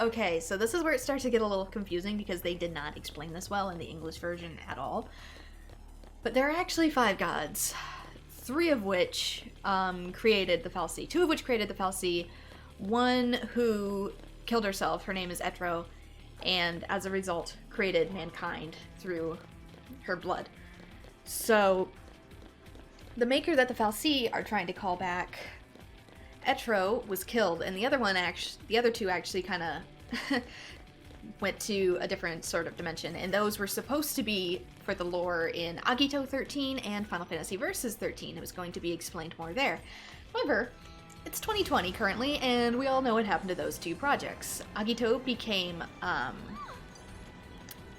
Okay, so this is where it starts to get a little confusing because they did not explain this well in the English version at all. But there are actually 5 gods, 3 of which created the fal'Cie, 2 of which created the fal'Cie, 1 who killed herself, her name is Etro, and as a result created mankind through her blood. So the maker that the fal'Cie are trying to call back, Etro, was killed, and the other 2 actually kind of went to a different sort of dimension, and those were supposed to be for the lore in Agito 13 and Final Fantasy Versus 13. It was going to be explained more there. However, it's 2020 currently, and we all know what happened to those 2 projects. Agito became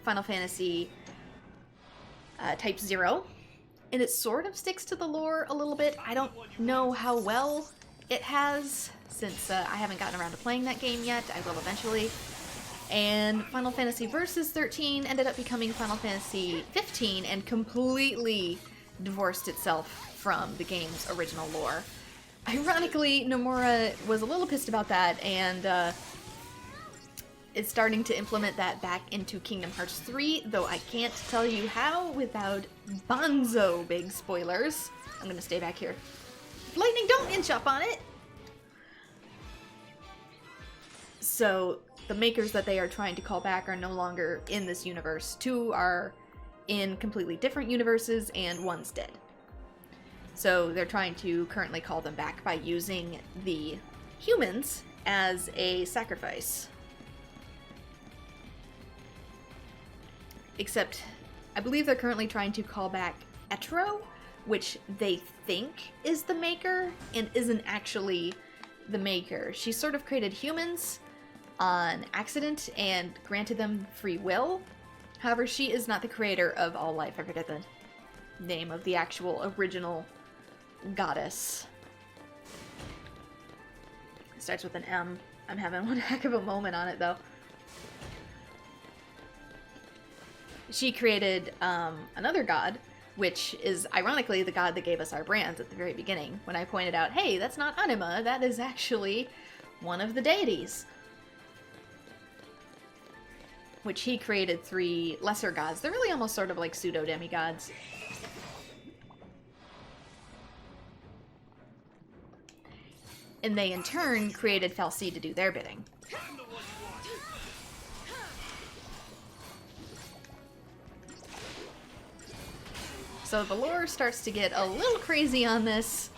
Final Fantasy Type 0, and it sort of sticks to the lore a little bit. I don't know how well it has, since I haven't gotten around to playing that game yet. I will eventually. And Final Fantasy Versus 13 ended up becoming Final Fantasy XV and completely divorced itself from the game's original lore. Ironically, Nomura was a little pissed about that, and is starting to implement that back into Kingdom Hearts 3, though I can't tell you how without bonzo big spoilers. I'm gonna stay back here. Lightning, don't inch up on it! So, the makers that they are trying to call back are no longer in this universe. 2 are in completely different universes, and 1's dead. So they're trying to currently call them back by using the humans as a sacrifice. Except, I believe they're currently trying to call back Etro, which they think is the maker, and isn't actually the maker. She sort of created humans on accident and granted them free will. However, she is not the creator of all life. I forget the name of the actual original goddess. It starts with an M. I'm having one heck of a moment on it, though. She created another god, which is ironically the god that gave us our brands at the very beginning, when I pointed out, hey, that's not Anima, that is actually one of the deities. Which he created 3 lesser gods. They're really almost sort of like pseudo-demigods. And they in turn created fal'Cie to do their bidding. So the lore starts to get a little crazy on this.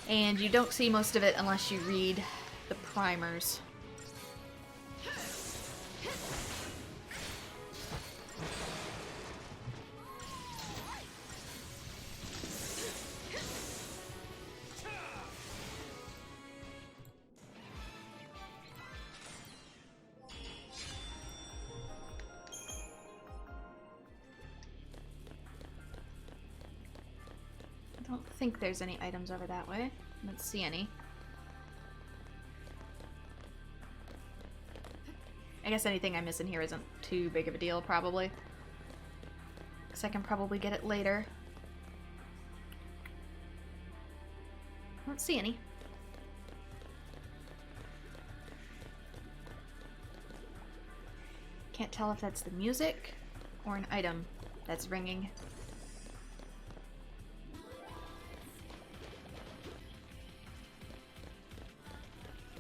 And you don't see most of it unless you read the primers. I don't think there's any items over that way. I don't see any. I guess anything I miss in here isn't too big of a deal, probably. Because I can probably get it later. I don't see any. Can't tell if that's the music or an item that's ringing.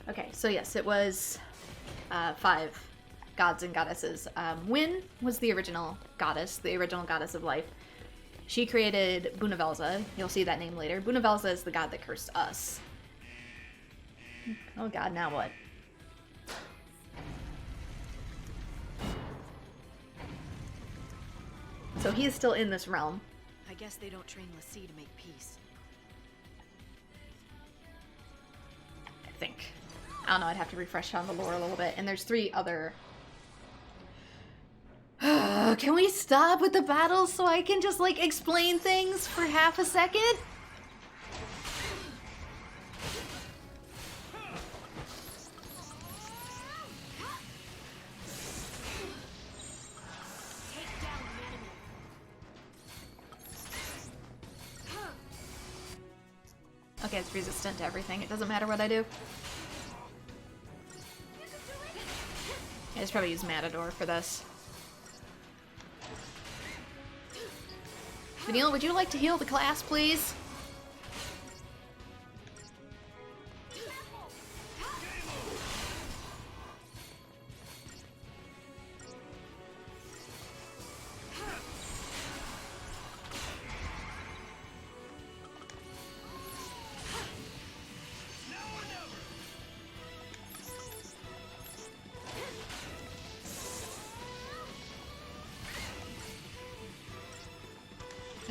Okay, so yes, it was 5 gods and goddesses. Wynn was the original goddess of life. She created Bunavelza. You'll see that name later. Bunavelza is the god that cursed us. Oh god, now what? So he is still in this realm. I guess they don't train l'Cie to make peace. I think. I don't know, I'd have to refresh on the lore a little bit. And there's 3 other... Can we stop with the battles so I can just, like, explain things for half a second? Okay, it's resistant to everything. It doesn't matter what I do. I just probably use Matador for this. Vanille, would you like to heal the class, please?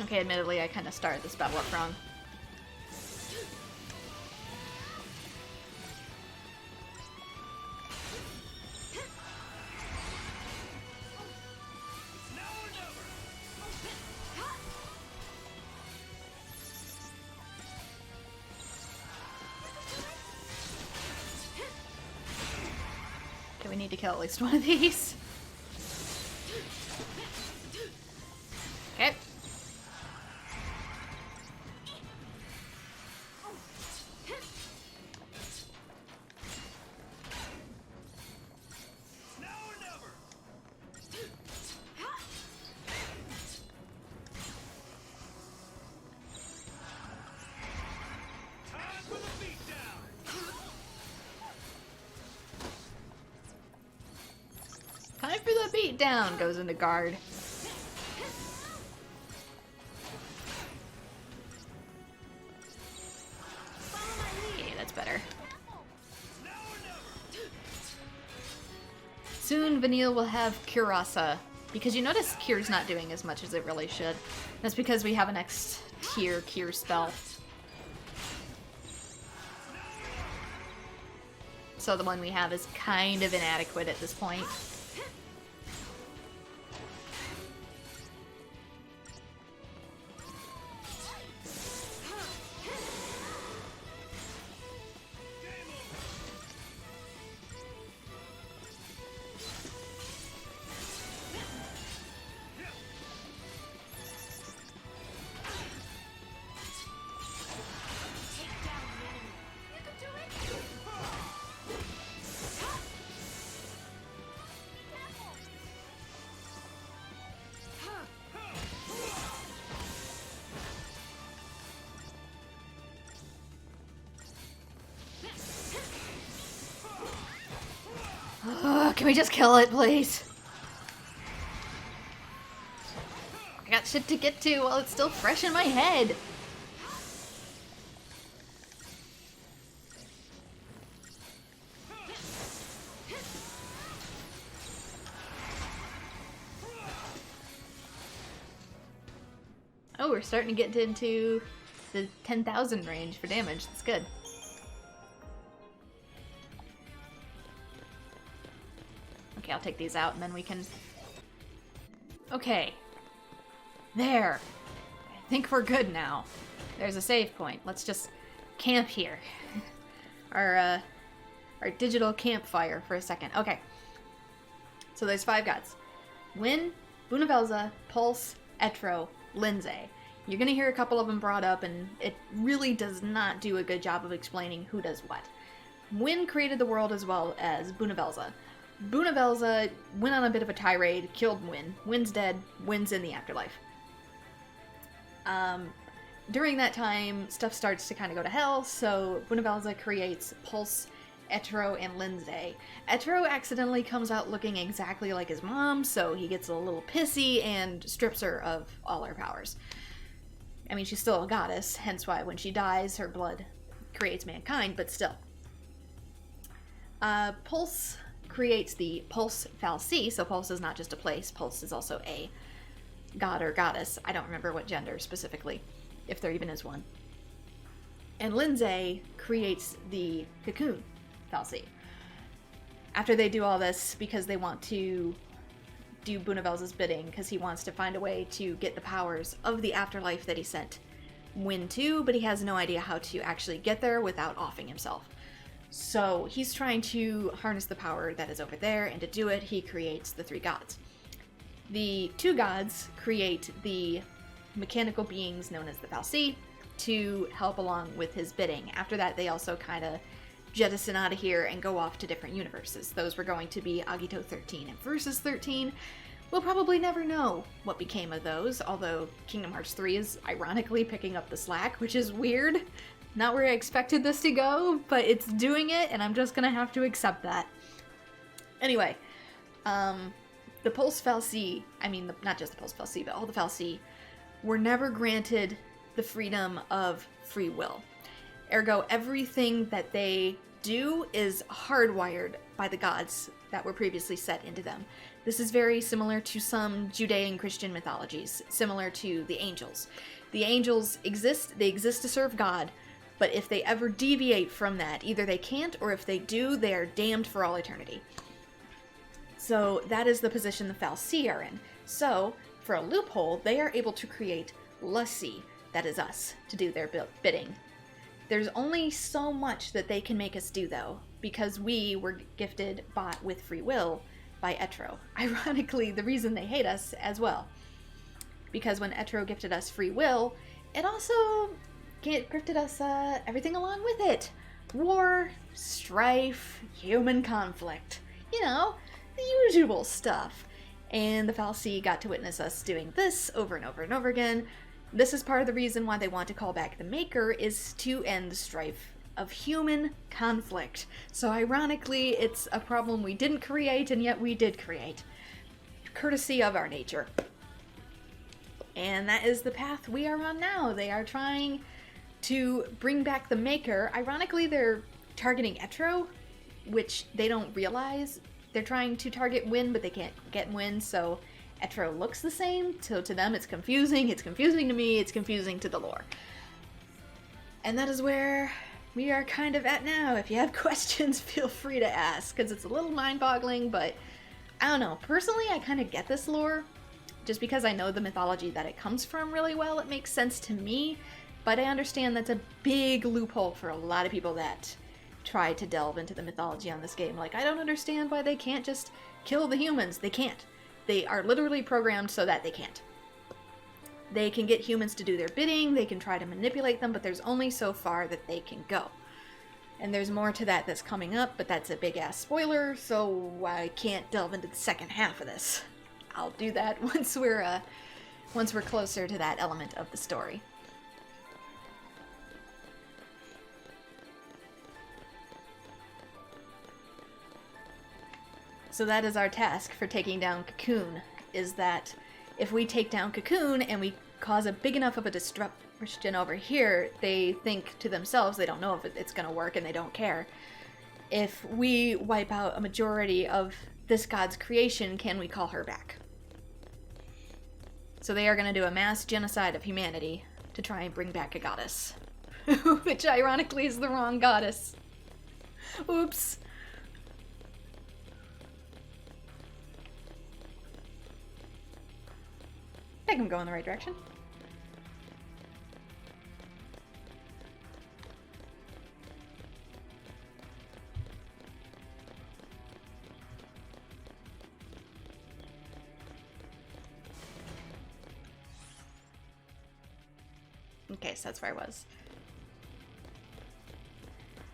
Okay, admittedly, I kind of started this battle up wrong. Okay, we need to kill at least one of these. Okay. Time for the beatdown goes into guard. Okay, that's better. Soon Vanille will have Curasa, because you notice Cure's not doing as much as it really should. That's because we have a next tier Cure spell. So the one we have is kind of inadequate at this point. Can we just kill it, please? I got shit to get to while it's still fresh in my head. Oh, we're starting to get into the 10,000 range for damage. That's good. Okay, I'll take these out and then we can... Okay. There. I think we're good now. There's a save point. Let's just camp here. Our digital campfire for a second. Okay. So there's 5 gods. Wynn, Bunavelza, Pulse, Etro, Lindsay. You're gonna hear a couple of them brought up, and it really does not do a good job of explaining who does what. Wynn created the world as well as Bunavelza. Bunavelza went on a bit of a tirade, killed Wynn. Wynn's dead. Wynn's in the afterlife. During that time, stuff starts to kind of go to hell, so Bunavelza creates Pulse, Etro, and Lindsay. Etro accidentally comes out looking exactly like his mom, so he gets a little pissy and strips her of all her powers. I mean, she's still a goddess, hence why when she dies, her blood creates mankind, but still. Pulse creates the Pulse Fal'Cie, so Pulse is not just a place, Pulse is also a god or goddess. I don't remember what gender specifically, if there even is one. And Lindsay creates the Cocoon Fal'Cie. After they do all this, because they want to do Bunavelza's bidding, because he wants to find a way to get the powers of the afterlife that he sent Wynn to, but he has no idea how to actually get there without offing himself. So he's trying to harness the power that is over there, and to do it, he creates the 3 gods. The 2 gods create the mechanical beings known as the Fal'Cie to help along with his bidding. After that, they also kind of jettison out of here and go off to different universes. Those were going to be Agito 13 and Versus 13. We'll probably never know what became of those, although Kingdom Hearts 3 is ironically picking up the slack, which is weird. Not where I expected this to go, but it's doing it, and I'm just gonna have to accept that. Anyway, the Pulse Fal'Cie, not just the Pulse Fal'Cie, but all the Fal'Cie, were never granted the freedom of free will. Ergo, everything that they do is hardwired by the gods that were previously set into them. This is very similar to some Judean Christian mythologies, similar to the angels. The angels exist, they exist to serve God, but if they ever deviate from that, either they can't, or if they do, they are damned for all eternity. So that is the position the Fal'Cie are in. So, for a loophole, they are able to create l'Cie, that is us, to do their bidding. There's only so much that they can make us do, though, because we were gifted with free will by Etro. Ironically, the reason they hate us as well. Because when Etro gifted us free will, it also gifted us everything along with it. War, strife, human conflict. You know, the usual stuff. And the Fal'Cie got to witness us doing this over and over and over again. This is part of the reason why they want to call back the Maker, is to end the strife of human conflict. So ironically, it's a problem we didn't create, and yet we did create. Courtesy of our nature. And that is the path we are on now. They are trying to bring back the Maker. Ironically, they're targeting Etro, which they don't realize. They're trying to target Wynn, but they can't get Wynn, so Etro looks the same. So to them, it's confusing. It's confusing to me. It's confusing to the lore. And that is where we are kind of at now. If you have questions, feel free to ask, because it's a little mind-boggling, but I don't know. Personally, I kind of get this lore. Just because I know the mythology that it comes from really well, it makes sense to me, but I understand that's a big loophole for a lot of people that try to delve into the mythology on this game. Like, I don't understand why they can't just kill the humans. They can't. They are literally programmed so that they can't. They can get humans to do their bidding, they can try to manipulate them, but there's only so far that they can go. And there's more to that that's coming up, but that's a big-ass spoiler, so I can't delve into the second half of this. I'll do that once we're closer to that element of the story. So that is our task for taking down Cocoon, is that if we take down Cocoon and we cause a big enough of a disruption over here, they think to themselves, they don't know if it's going to work and they don't care. If we wipe out a majority of this god's creation, can we call her back? So they are going to do a mass genocide of humanity to try and bring back a goddess. Which ironically is the wrong goddess. Oops. I think I'm going the right direction. Okay, so that's where I was.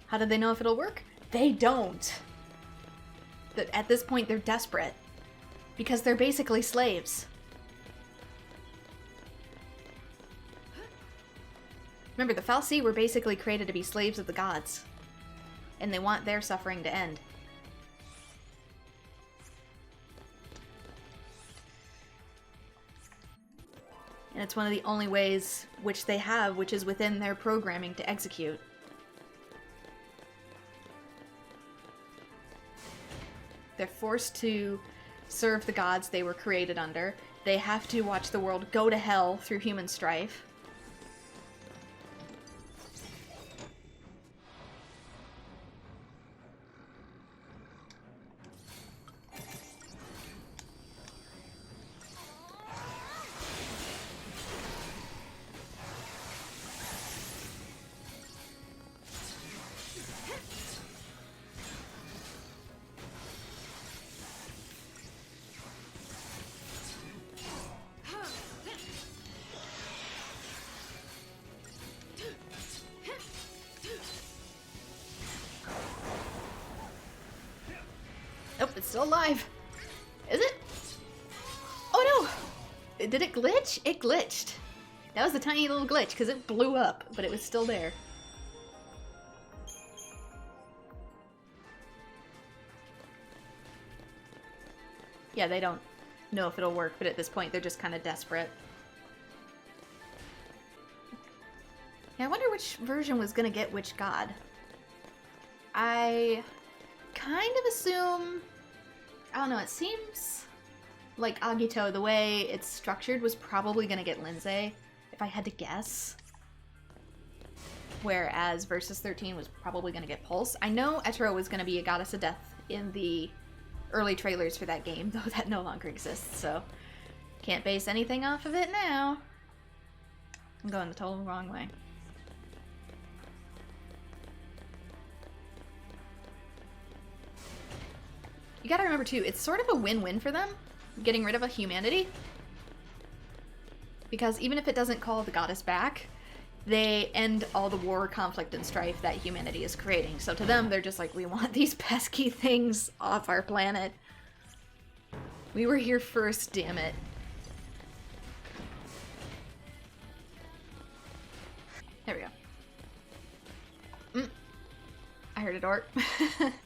How did they know if it'll work? They don't. At this point, they're desperate. Because they're basically slaves. Remember, the Fal'Cie were basically created to be slaves of the gods. And they want their suffering to end. And it's one of the only ways which they have, which is within their programming to execute. They're forced to serve the gods they were created under. They have to watch the world go to hell through human strife. Nope, it's still alive. Is it? Oh no! Did it glitch? It glitched. That was a tiny little glitch because it blew up, but it was still there. Yeah, they don't know if it'll work, but at this point they're just kind of desperate. Yeah, I wonder which version was gonna get which god. I kind of assume... I don't know, it seems like Agito, the way it's structured, was probably gonna get Lindsay, if I had to guess. Whereas Versus 13 was probably gonna get Pulse. I know Etro was gonna be a Goddess of Death in the early trailers for that game, though that no longer exists, so can't base anything off of it now. I'm going the total wrong way. You gotta remember too, it's sort of a win-win for them, getting rid of a humanity. Because even if it doesn't call the goddess back, they end all the war, conflict, and strife that humanity is creating. So to them, they're just like, we want these pesky things off our planet. We were here first, damn it. There we go. I heard a door.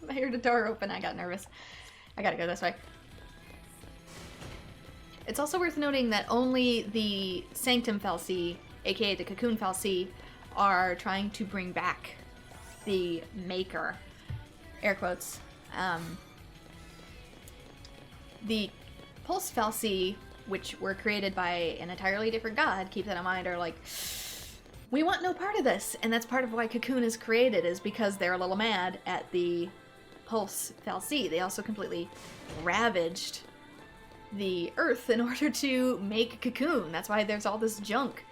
I heard a door open, I got nervous. I gotta go this way. It's also worth noting that only the Sanctum Fal'Cie, aka the Cocoon Fal'Cie, are trying to bring back the Maker. Air quotes. The Pulse Fal'Cie, which were created by an entirely different god, keep that in mind, are like, we want no part of this. And that's part of why Cocoon is created, is because they're a little mad at the Pulse Fal'Cie. They also completely ravaged the Earth in order to make Cocoon. That's why there's all this junk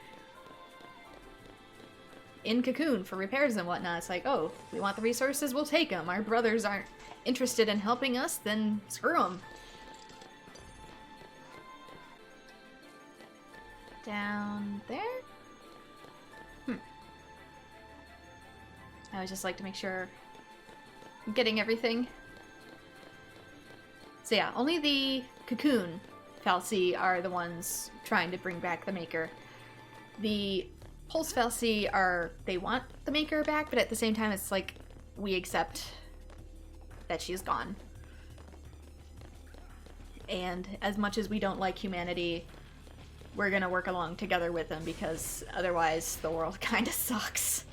in Cocoon for repairs and whatnot. It's like, oh, we want the resources, we'll take them. Our brothers aren't interested in helping us, then screw them. Down there? I would just like to make sure I'm getting everything. So yeah, only the Cocoon Fal'Cie are the ones trying to bring back the Maker. The Pulse Fal'Cie are, they want the Maker back, but at the same time it's like, we accept that she's gone. And as much as we don't like humanity, we're gonna work along together with them, because otherwise the world kinda sucks.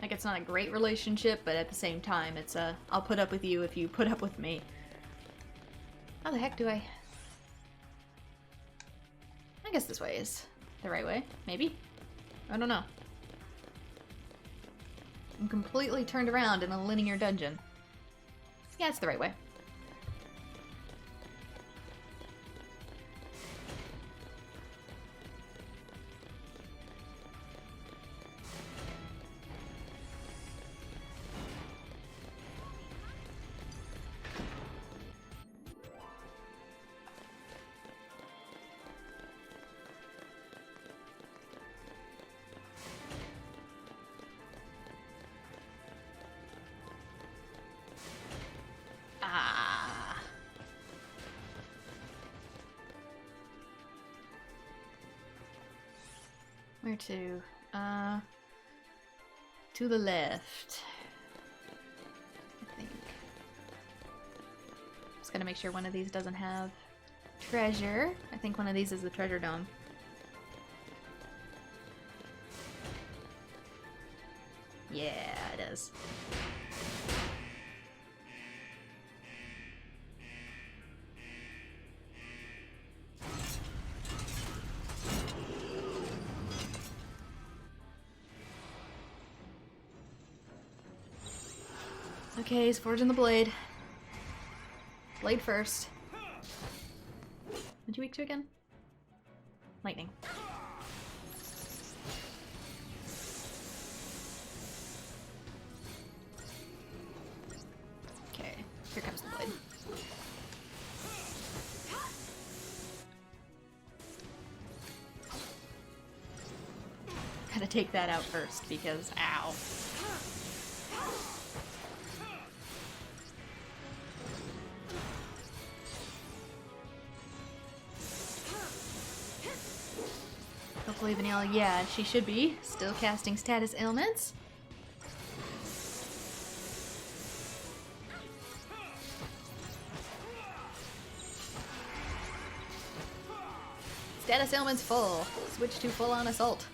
Like, it's not a great relationship, but at the same time, it's a, I'll put up with you if you put up with me. How the heck do I guess this way is the right way, maybe? I don't know. I'm completely turned around in a linear dungeon. Yeah, it's the right way. Where to? To the left. I think. Just gotta make sure one of these doesn't have treasure. I think one of these is the treasure dome. Yeah, it is. Okay, he's forging the blade. Blade first. What you weak to again? Lightning. Okay, here comes the blade. gotta take that out first because, ow. Hopefully Vanilla, yeah, she should be still casting status ailments. Status ailments full. Switch to full on assault.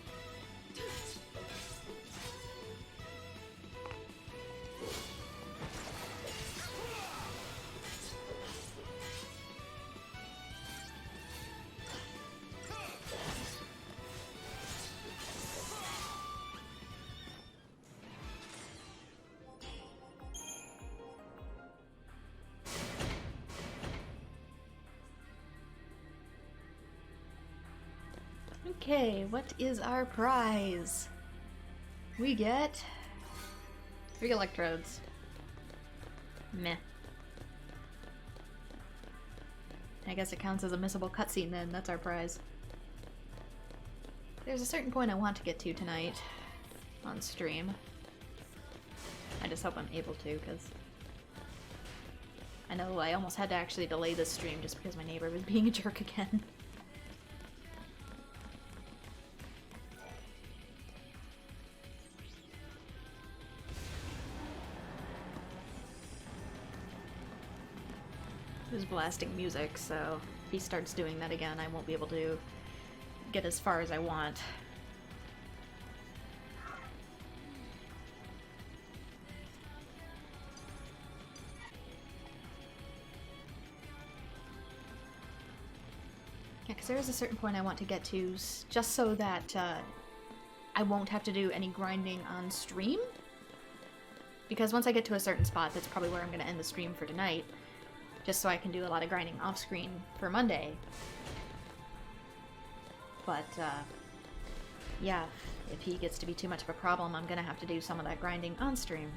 Okay, what is our prize? We get 3 electrodes. Meh. I guess it counts as a missable cutscene then, that's our prize. There's a certain point I want to get to tonight on stream. I just hope I'm able to, because I know I almost had to actually delay this stream just because my neighbor was being a jerk again. He was blasting music, so if he starts doing that again, I won't be able to get as far as I want. Yeah, because there is a certain point I want to get to, just so that I won't have to do any grinding on stream. Because once I get to a certain spot, that's probably where I'm going to end the stream for tonight. Just so I can do a lot of grinding off-screen for Monday. But, yeah, if he gets to be too much of a problem, I'm gonna have to do some of that grinding on-stream.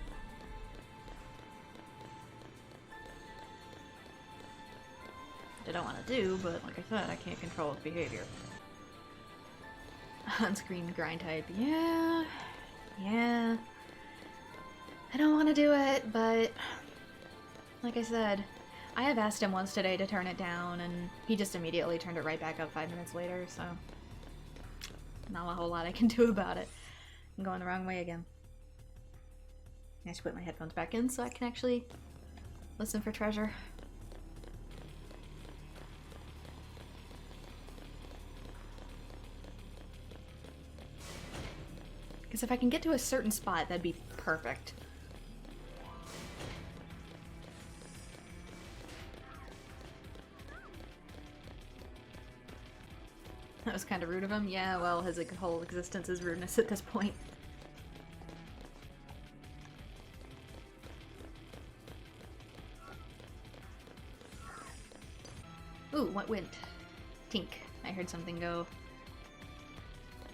Which I don't want to do, but like I said, I can't control his behavior. On-screen grind type, yeah. I don't want to do it, but like I said, I have asked him once today to turn it down, and he just immediately turned it right back up 5 minutes later, so not a whole lot I can do about it. I'm going the wrong way again. I should put my headphones back in so I can actually listen for treasure. Because if I can get to a certain spot, that'd be perfect. That was kind of rude of him. Yeah, well, his whole existence is rudeness at this point. Ooh, what went? Tink. I heard something go.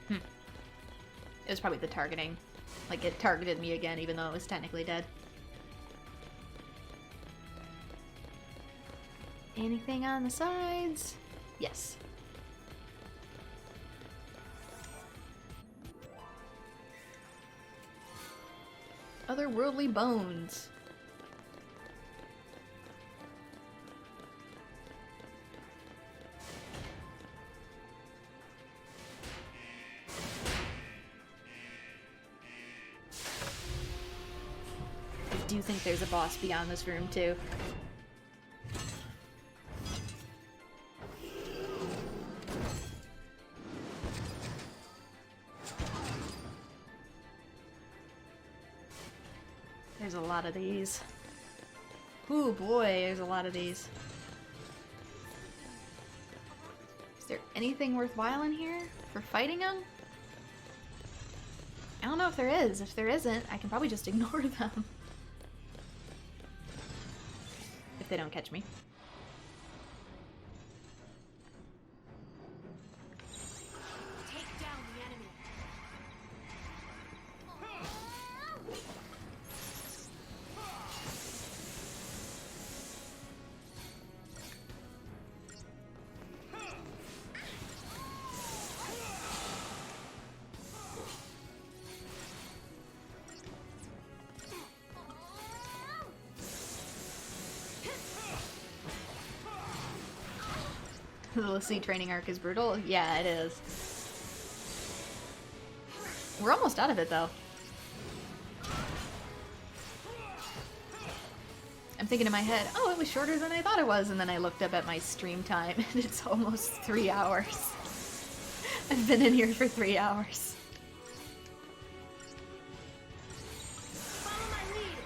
It was probably the targeting. Like, it targeted me again, even though it was technically dead. Anything on the sides? Yes. Otherworldly bones. I do think there's a boss beyond this room too. There's a lot of these. Ooh boy, there's a lot of these. Is there anything worthwhile in here for fighting them? I don't know if there is. If there isn't, I can probably just ignore them. If they don't catch me. Take down the enemy. The l'Cie training arc is brutal. Yeah, it is. We're almost out of it, though. I'm thinking in my head, oh, it was shorter than I thought it was, and then I looked up at my stream time, and it's almost 3 hours. I've been in here for 3 hours. Follow my lead.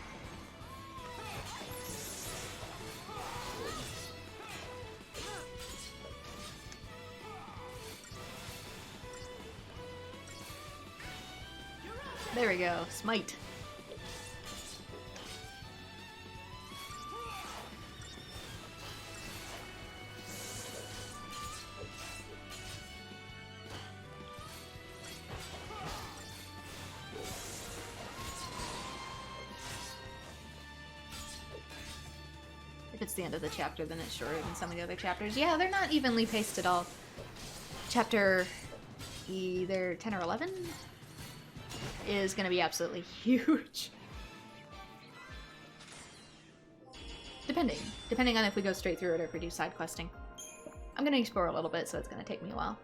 There we go. Smite. If it's the end of the chapter, then it's shorter than some of the other chapters. Yeah, they're not evenly paced at all. Chapter either 10 or 11 is going to be absolutely huge. Depending on if we go straight through it or if we do side questing. I'm going to explore a little bit, so it's going to take me a while.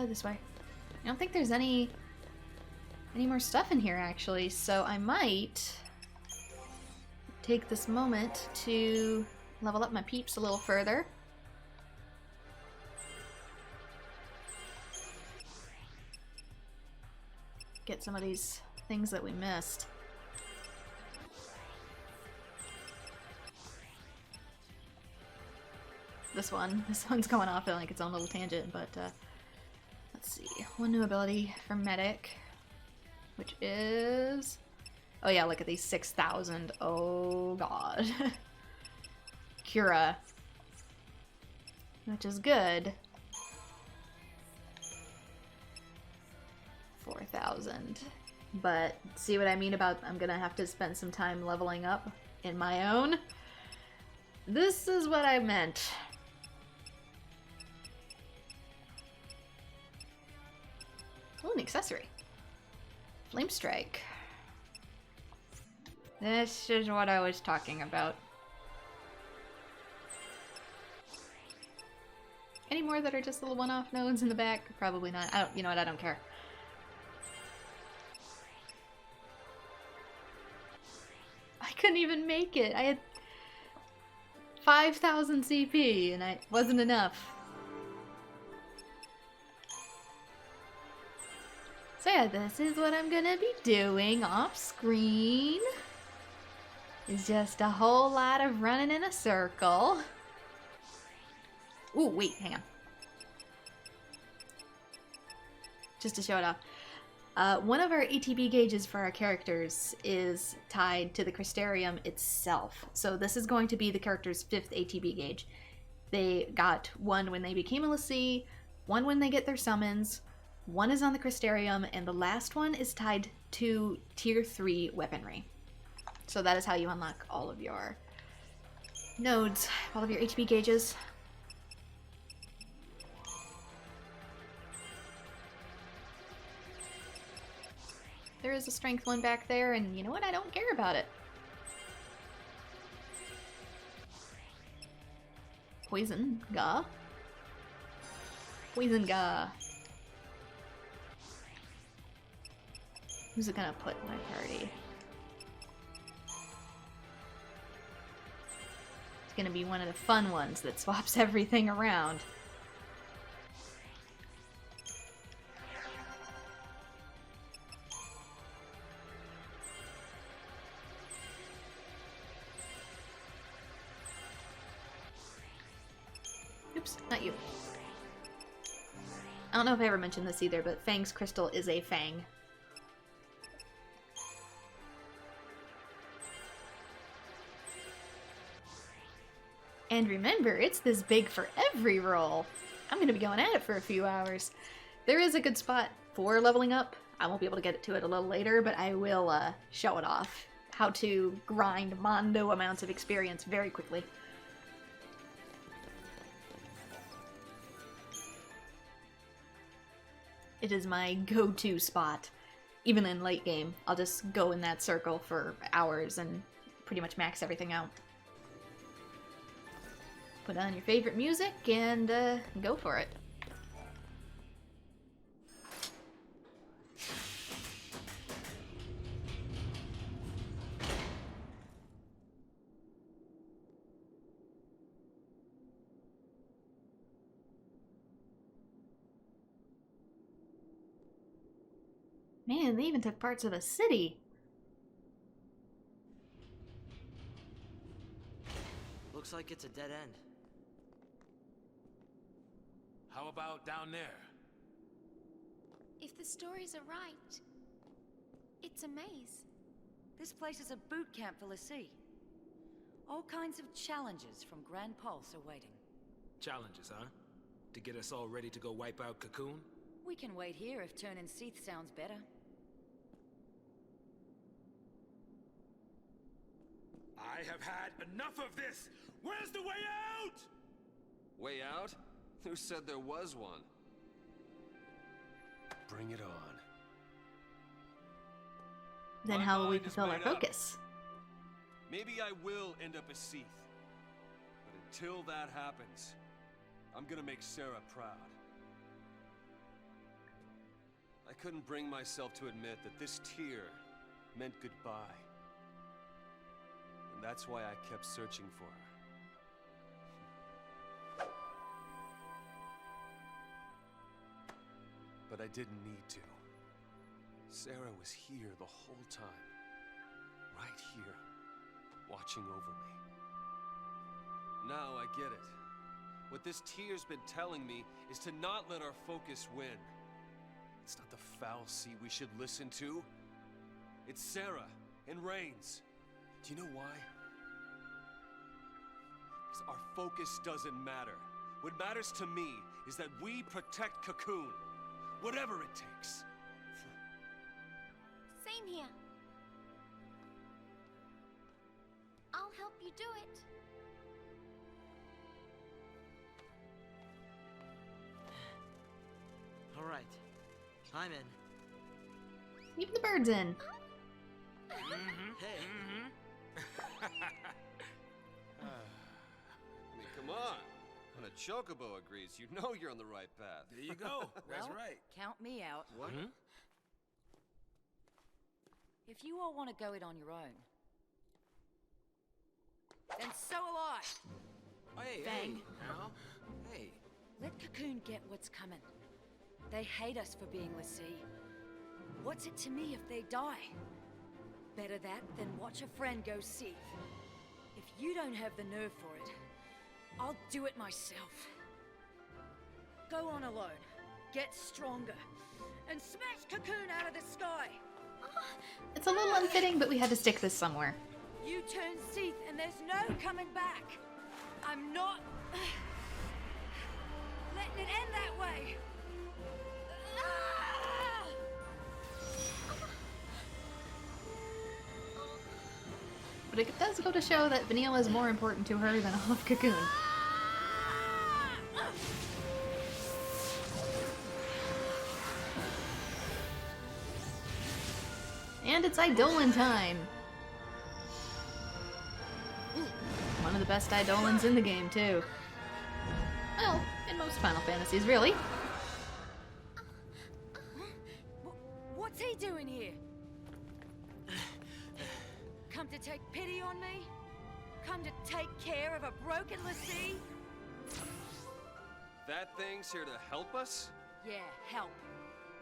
This way. I don't think there's any more stuff in here, actually, so I might take this moment to level up my peeps a little further. Get some of these things that we missed. This one's going off in like its own little tangent, but let's see. One new ability for Medic, which is... Oh yeah, look at these 6,000. Oh god. Cura, which is good. 4,000. But see what I mean about I'm gonna have to spend some time leveling up in my own? This is what I meant. Oh, an accessory. Flame Strike. This is what I was talking about. Any more that are just little one-off nodes in the back? Probably not. I don't, you know what, I don't care. I couldn't even make it. I had 5,000 CP and it wasn't enough. So yeah, this is what I'm gonna be doing off screen. It's just a whole lot of running in a circle. Ooh, wait, hang on. Just to show it off. One of our ATB gauges for our characters is tied to the Crystarium itself. So this is going to be the character's 5th ATB gauge. They got one when they became a l'Cie, one when they get their summons, one is on the Crystarium, and the last one is tied to Tier 3 weaponry. So that is how you unlock all of your nodes, all of your HP gauges. There is a strength one back there, and you know what? I don't care about it. Poison Ga. Poison Ga. Who's it gonna put in my party? It's gonna be one of the fun ones that swaps everything around. Oops, not you. I don't know if I ever mentioned this either, but Fang's crystal is a Fang. And remember, it's this big for every roll. I'm going to be going at it for a few hours. There is a good spot for leveling up. I won't be able to get to it a little later, but I will show it off. How to grind mondo amounts of experience very quickly. It is my go-to spot. Even in late game, I'll just go in that circle for hours and pretty much max everything out. Put on your favorite music and go for it. Man, they even took parts of the city. Looks like it's a dead end. How about down there? If the stories are right, it's a maze. This place is a boot camp for Lassie. All kinds of challenges from Grand Pulse are waiting. Challenges, huh? To get us all ready to go wipe out Cocoon? We can wait here if turning Seath sounds better. I have had enough of this! Where's the way out? Way out? Who said there was one? Bring it on. Then My how will we mind is fulfill our made up. focus? Maybe I will end up a Seath. But until that happens, I'm gonna make Sarah proud. I couldn't bring myself to admit that this tear meant goodbye. And that's why I kept searching for her. But I didn't need to. Sarah was here the whole time. Right here, watching over me. Now I get it. What this tear's been telling me is to not let our focus win. It's not the foul sea we should listen to. It's Sarah and Reigns. Do you know why? Because our focus doesn't matter. What matters to me is that we protect Cocoon. Whatever it takes. Same here. I'll help you do it. All right, I'm in. Even the bird's in. Hey, I mean, come on. When a chocobo agrees, you know you're on the right path. There you go. That's Well, right. Count me out. what? If you all want to go it on your own, then so will I. Hey, Fang. hey, now. Hey. Let Cocoon get what's coming. They hate us for being Lassie. What's it to me if they die? Better that than watch a friend go Seath. If you don't have the nerve for it, I'll do it myself. Go on alone, get stronger, and smash Cocoon out of the sky! It's a little unfitting, but we had to stick this somewhere. You turn Seath and there's no coming back! I'm not... letting it end that way! Ah! But it does go to show that Vanilla is more important to her than all of Cocoon. And it's Eidolon time! One of the best Eidolons in the game, too. Well, in most Final Fantasies, really. What's he doing here? Come to take pity on me? Come to take care of a broken Lassie? That thing's here to help us? Yeah, help.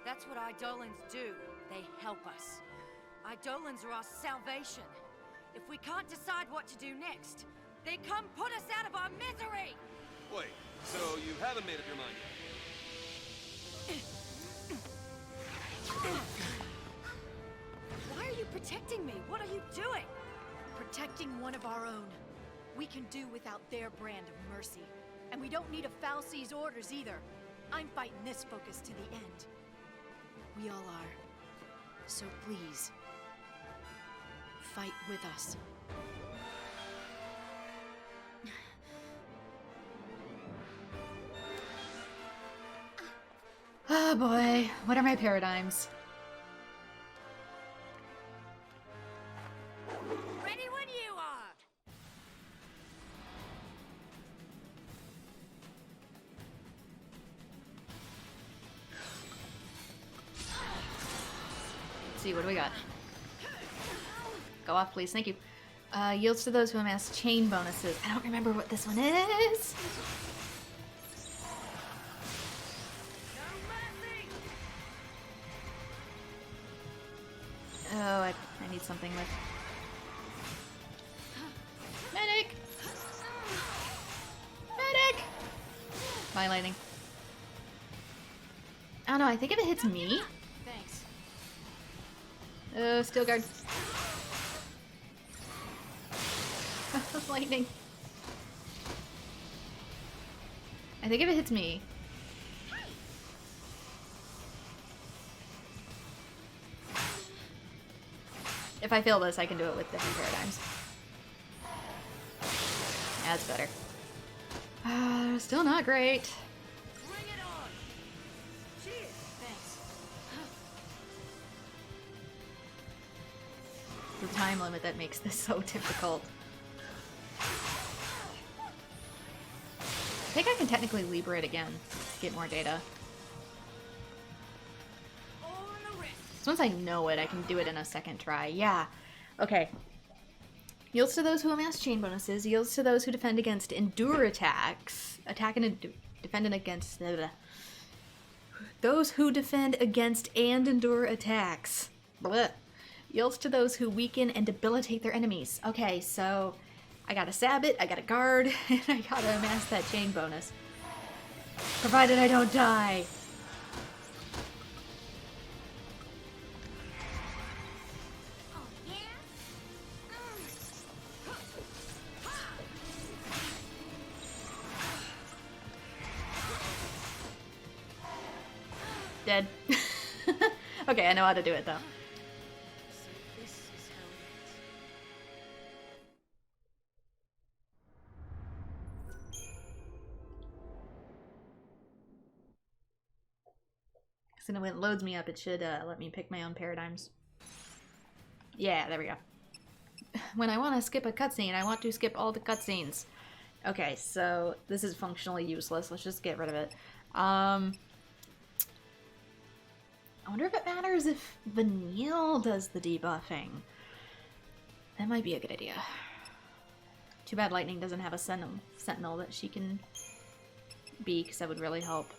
That's what Eidolons do. They help us. Eidolons are our salvation. If we can't decide what to do next, they come put us out of our misery! Wait, so you haven't made up your mind yet? Why are you protecting me? What are you doing? Protecting one of our own. We can do without their brand of mercy. And we don't need a foul sea's orders either. I'm fighting this focus to the end. We all are. So please, fight with us. Oh boy, what are my paradigms? Ready when you are! see, what do we got? Go off, please. Thank you. Yields to those who amass chain bonuses. I don't remember what this one is. Oh, I need something with... Medic! Medic! Violating. I don't know, I think if it hits me... Thanks. Steel guard. Lightning. I think if it hits me... If I fail this, I can do it with different paradigms. Yeah, that's better. Still not great. Bring it on. Cheers. Thanks. The time limit that makes this so difficult. I think I can technically Libra it again to get more data. So once I know it, I can do it in a second try. Yeah. Okay. Yields to those who amass chain bonuses. Yields to those who defend against endure attacks. Attack and defend against... Blah, blah. Those who defend against and endure attacks. Blah. Yields to those who weaken and debilitate their enemies. Okay, so... I gotta sab it, I gotta guard, and I gotta amass that chain bonus. Provided I don't die. Dead. Okay, I know how to do it though. So this is how it ends. So when it loads me up, it should let me pick my own paradigms. Yeah, there we go. When I want to skip a cutscene, I want to skip all the cutscenes. Okay, so this is functionally useless. Let's just get rid of it. I wonder if it matters if Vanille does the debuffing. That might be a good idea. Too bad Lightning doesn't have a sentinel that she can be, because that would really help.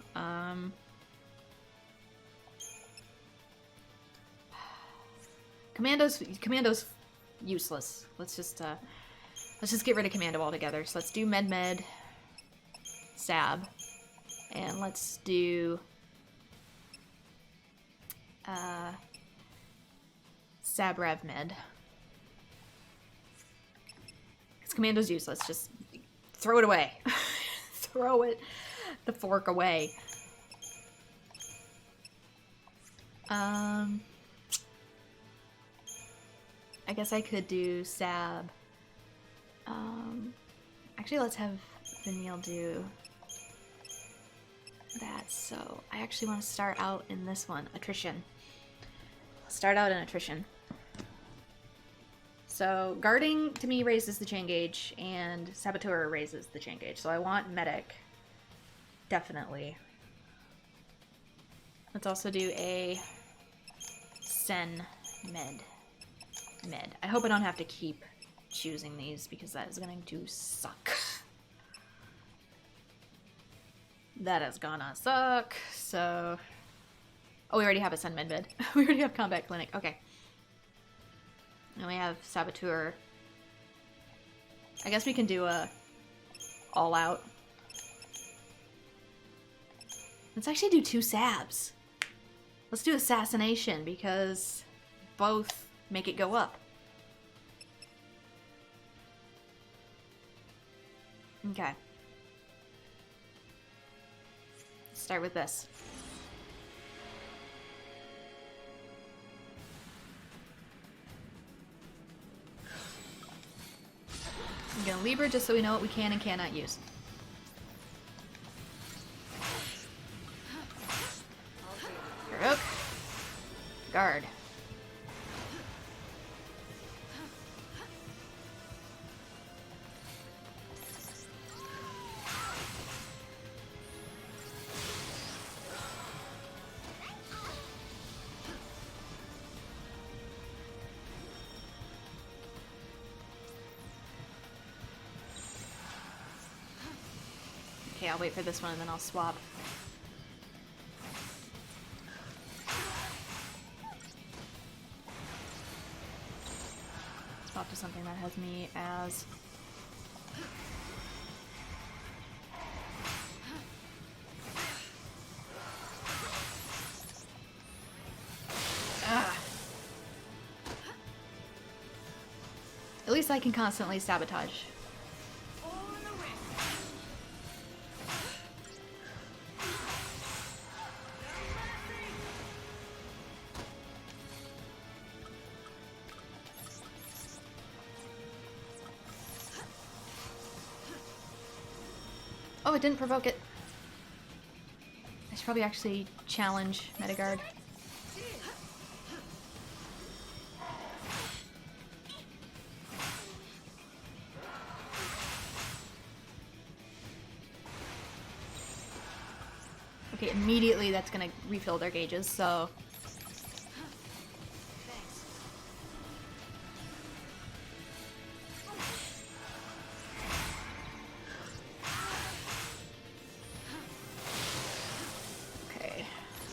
Commando's useless. Let's just get rid of Commando altogether. So let's do Med, Sab, and let's do Sab Rev Med. Because Commando's useless. Just throw it away. Throw it the fork away. I guess I could do Sab. Actually, let's have Vanille do that. So I actually want to start out in this one, Attrition. Start out in Attrition. So guarding to me raises the chain gauge, and Saboteur raises the chain gauge. So I want Medic, definitely. Let's also do a Sen Med. I hope I don't have to keep choosing these, because that is going to suck. That is gonna suck. So, oh, we already have a Sen Med. We already have Combat Clinic. Okay. And we have Saboteur. I guess we can do a all out. Let's actually do 2 Sabs. Let's do Assassination, because both make it go up. Okay. Let's start with this. I'm gonna Libra just so we know what we can and cannot use. Heroic. Guard. Okay, I'll wait for this one and then I'll swap. Swap to something that has me as... At least I can constantly sabotage. Oh, it didn't provoke it. I should probably actually challenge Metagard. Okay, immediately that's gonna refill their gauges, so... Okay,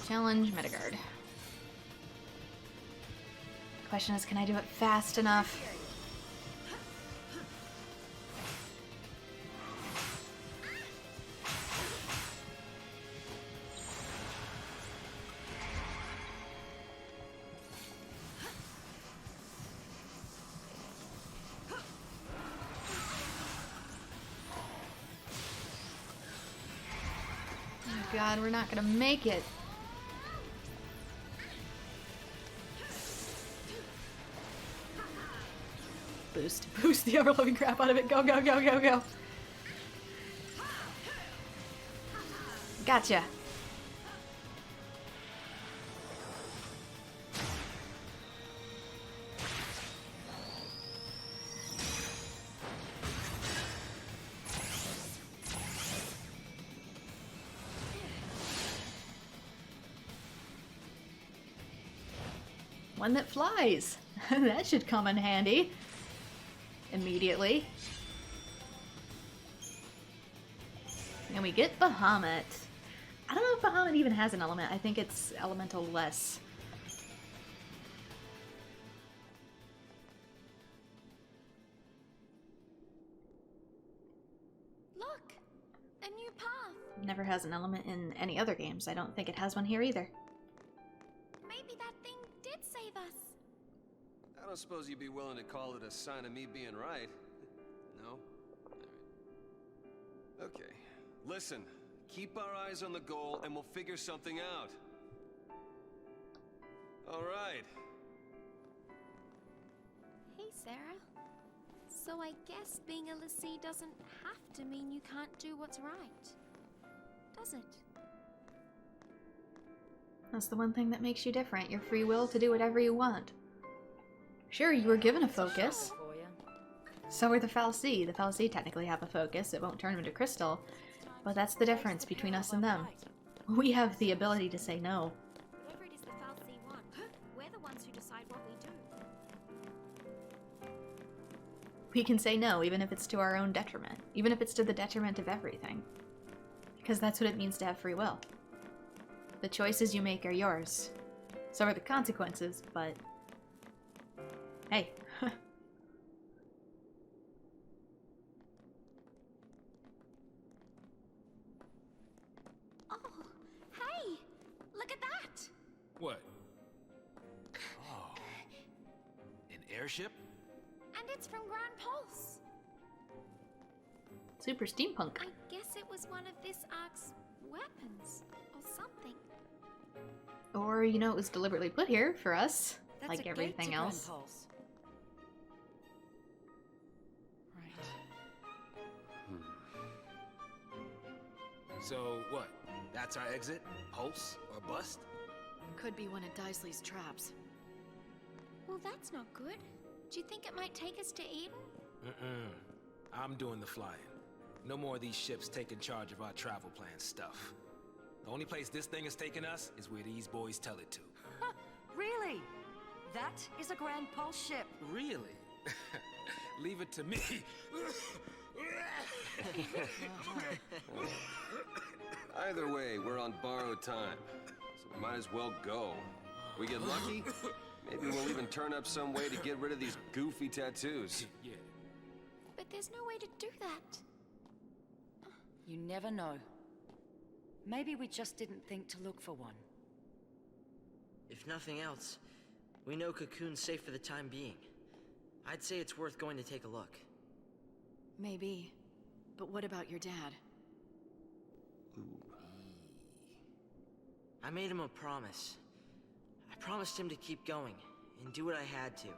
challenge Metagard. Question is, can I do it fast enough? God, we're not gonna make it. Boost the overloading crap out of it. Go, go, go, go, go. Gotcha. One that flies. That should come in handy. Immediately. And we get Bahamut. I don't know if Bahamut even has an element. I think it's elemental less. Look! A new path! Never has an element in any other games. I don't think it has one here either. Maybe that thing did save us. I don't suppose you'd be willing to call it a sign of me being right. No? Alright. Okay. Listen, keep our eyes on the goal and we'll figure something out. Alright. Hey, Sarah. So I guess being a lessee doesn't have to mean you can't do what's right, does it? That's the one thing that makes you different. Your free will to do whatever you want. Sure, you were given a focus. So are the Fal'Cie. The Fal'Cie technically have a focus. It won't turn them into crystal. But that's the difference between us and them. We have the ability to say no. Whatever it is the Fal'Cie want, we're the ones who decide what we do. We can say no, even if it's to our own detriment. Even if it's to the detriment of everything. Because that's what it means to have free will. The choices you make are yours. So are the consequences, but... hey. Oh, hey! Look at that! What? Oh. An airship? And it's from Grand Pulse. Super steampunk. I guess it was one of this arc's weapons, or something. Or, you know, it was deliberately put here for us. That's like a gate everything to Grand else. Pulse. Right. So what? That's our exit? Pulse or bust? Could be one of Daisley's traps. Well, that's not good. Do you think it might take us to Eden? I'm doing the flying. No more of these ships taking charge of our travel plan stuff. The only place this thing is taking us is where these boys tell it to. Really? That is a Grand Pulse ship. Really? Leave it to me. Either way, we're on borrowed time, so we might as well go. We get lucky, maybe we'll even turn up some way to get rid of these goofy tattoos. Yeah. But there's no way to do that. You never know. Maybe we just didn't think to look for one. If nothing else, we know Cocoon's safe for the time being. I'd say it's worth going to take a look. Maybe. But what about your dad? I made him a promise. I promised him to keep going and do what I had to.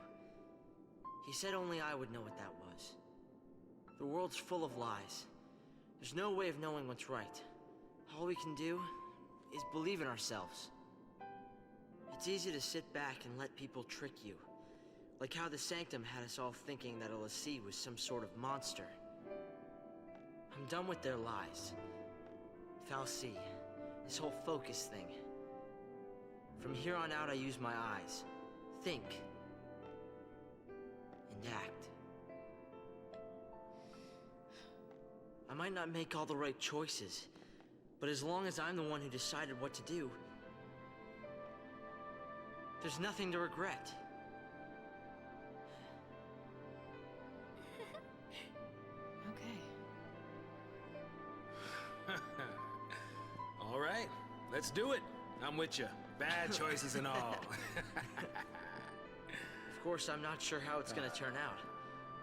He said only I would know what that was. The world's full of lies. There's no way of knowing what's right. All we can do is believe in ourselves. It's easy to sit back and let people trick you. Like how the Sanctum had us all thinking that a l'Cie was some sort of monster. I'm done with their lies. fal'Cie, this whole focus thing. From here on out, I use my eyes. Think. And act. I might not make all the right choices, but as long as I'm the one who decided what to do, there's nothing to regret. Okay. All right, let's do it. I'm with you. Bad choices and all. Of course, I'm not sure how it's gonna turn out.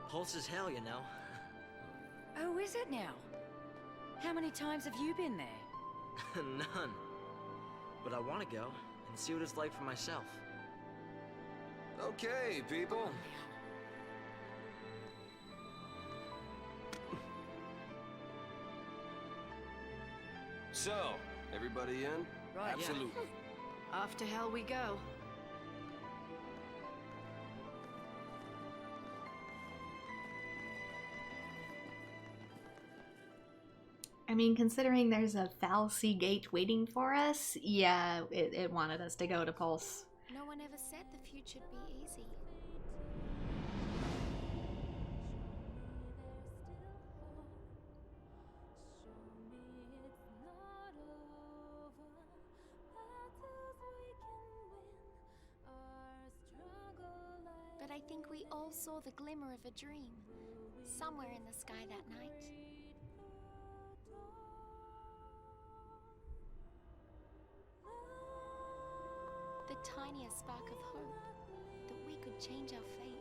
Pulse as hell, you know. Oh, is it now? How many times have you been there? None. But I want to go and see what it's like for myself. Okay, people. So, everybody in? Right. Absolutely. Off to hell we go. I mean, considering there's a fal'Cie gate waiting for us, yeah, it wanted us to go to Pulse. No one ever said the future'd be easy. But I think we all saw the glimmer of a dream, somewhere in the sky that night. The tiniest spark of hope that we could change our fate.